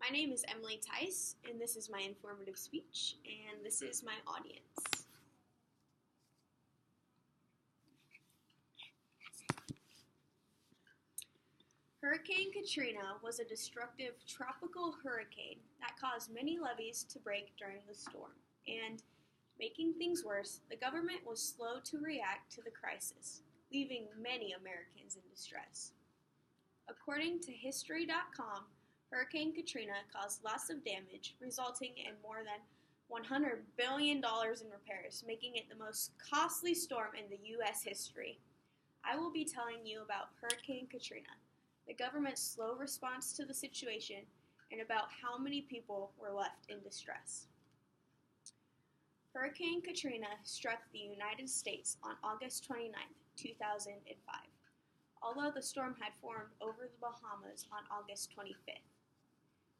My name is Emily Tice, and this is my informative speech, and this is my audience. Hurricane Katrina was a destructive tropical hurricane that caused many levees to break during the storm, and making things worse, the government was slow to react to the crisis, leaving many Americans in distress. According to History.com, Hurricane Katrina caused lots of damage, resulting in more than $100 billion in repairs, making it the most costly storm in the U.S. history. I will be telling you about Hurricane Katrina, the government's slow response to the situation, and about how many people were left in distress. Hurricane Katrina struck the United States on August 29, 2005, although the storm had formed over the Bahamas on August 25th.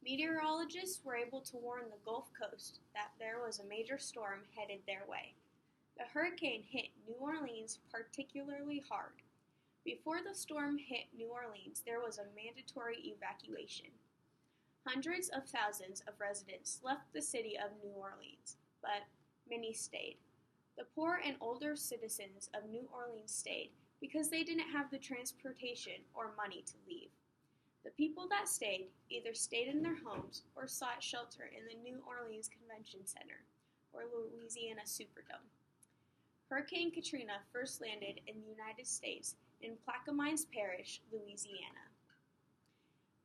Meteorologists were able to warn the Gulf Coast that there was a major storm headed their way. The hurricane hit New Orleans particularly hard. Before the storm hit New Orleans, there was a mandatory evacuation. Hundreds of thousands of residents left the city of New Orleans, but many stayed. The poor and older citizens of New Orleans stayed because they didn't have the transportation or money to leave. The people that stayed either stayed in their homes or sought shelter in the New Orleans Convention Center or Louisiana Superdome. Hurricane Katrina first landed in the United States in Plaquemines Parish, Louisiana.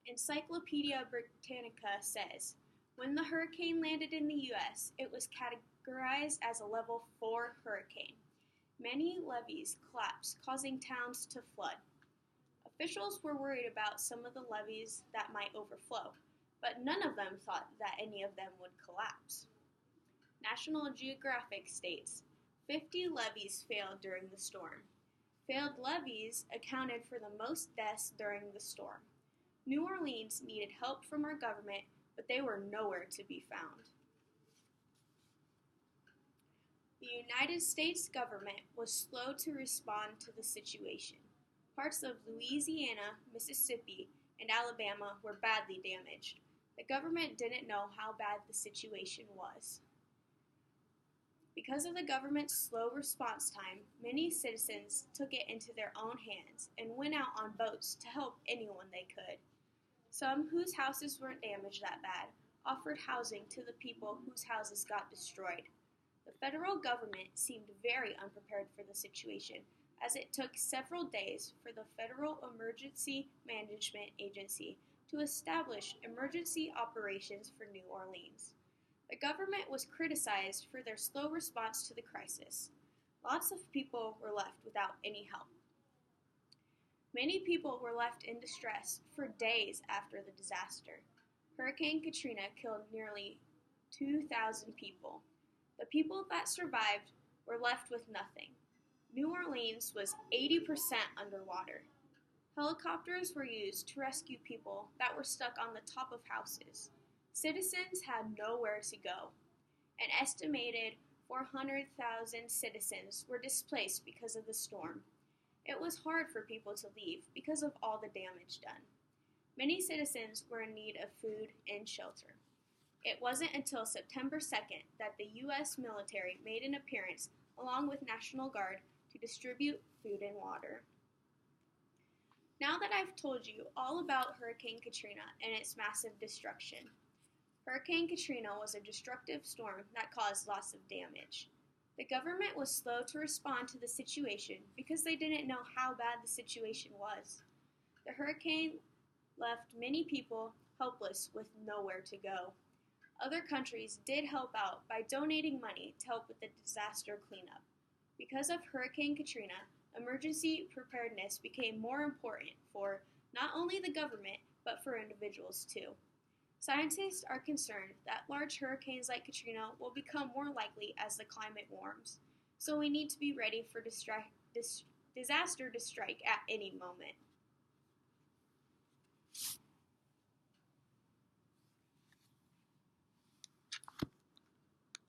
Encyclopedia Britannica says, when the hurricane landed in the U.S., it was categorized as a level 4 hurricane. Many levees collapsed, causing towns to flood. Officials were worried about some of the levees that might overflow, but none of them thought that any of them would collapse. National Geographic states, 50 levees failed during the storm. Failed levees accounted for the most deaths during the storm. New Orleans needed help from our government, but they were nowhere to be found. The United States government was slow to respond to the situation. Parts of Louisiana, Mississippi, and Alabama were badly damaged. The government didn't know how bad the situation was. Because of the government's slow response time, many citizens took it into their own hands and went out on boats to help anyone they could. Some whose houses weren't damaged that bad offered housing to the people whose houses got destroyed. The federal government seemed very unprepared for the situation, as it took several days for the Federal Emergency Management Agency to establish emergency operations for New Orleans. The government was criticized for their slow response to the crisis. Lots of people were left without any help. Many people were left in distress for days after the disaster. Hurricane Katrina killed nearly 2,000 people. The people that survived were left with nothing. New Orleans was 80% underwater. Helicopters were used to rescue people that were stuck on the top of houses. Citizens had nowhere to go. An estimated 400,000 citizens were displaced because of the storm. It was hard for people to leave because of all the damage done. Many citizens were in need of food and shelter. It wasn't until September 2nd that the U.S. military made an appearance along with National Guard to distribute food and water. Now that I've told you all about Hurricane Katrina and its massive destruction, Hurricane Katrina was a destructive storm that caused lots of damage. The government was slow to respond to the situation because they didn't know how bad the situation was. The hurricane left many people helpless with nowhere to go. Other countries did help out by donating money to help with the disaster cleanup. Because of Hurricane Katrina, emergency preparedness became more important for not only the government, but for individuals too. Scientists are concerned that large hurricanes like Katrina will become more likely as the climate warms, so we need to be ready for disaster to strike at any moment.